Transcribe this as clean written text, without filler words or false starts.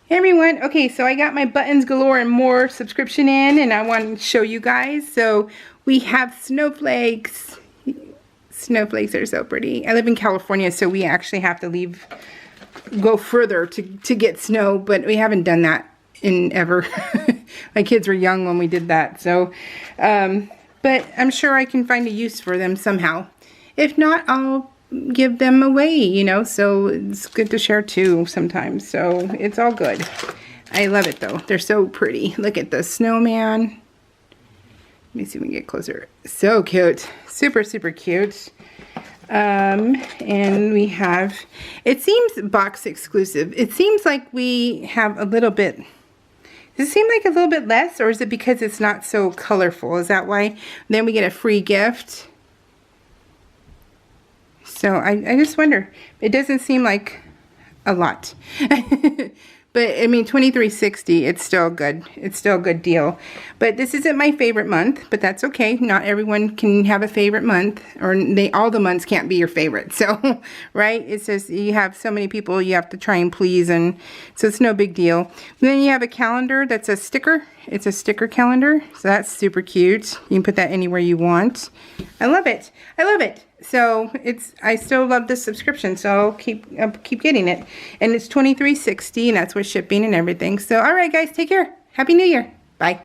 Hey everyone, okay, so I got my Buttons Galore and More subscription in, and I want to show you guys. So we have snowflakes. Snowflakes are so pretty. I live in California, so we actually have to go further to get snow, but we haven't done that in ever. My kids were young when we did that, so but I'm sure I can find a use for them somehow. If not, I'll give them away, you know, so it's good to share too sometimes, so it's all good. I love it though. They're so pretty. Look at the snowman. Let me see if we can get closer. So cute. Super, super cute. And we have, it seems box exclusive. It seems like we have a little bit, does it seem like a little bit less, or is it because it's not so colorful? Is that why? Then we get a free gift. So I just wonder. It doesn't seem like a lot. But I mean, $23.60, it's still good. It's still a good deal. But this isn't my favorite month, but that's okay. Not everyone can have a favorite month, or all the months can't be your favorite. So, right? It's just you have so many people you have to try and please, and so it's no big deal. And then you have a calendar that's a sticker. It's a sticker calendar, so that's super cute. You can put that anywhere you want. I love it. I love it. So I still love this subscription, so I'll keep getting it. And it's $23.60, and that's with shipping and everything. So all right guys, take care. Happy New Year. Bye.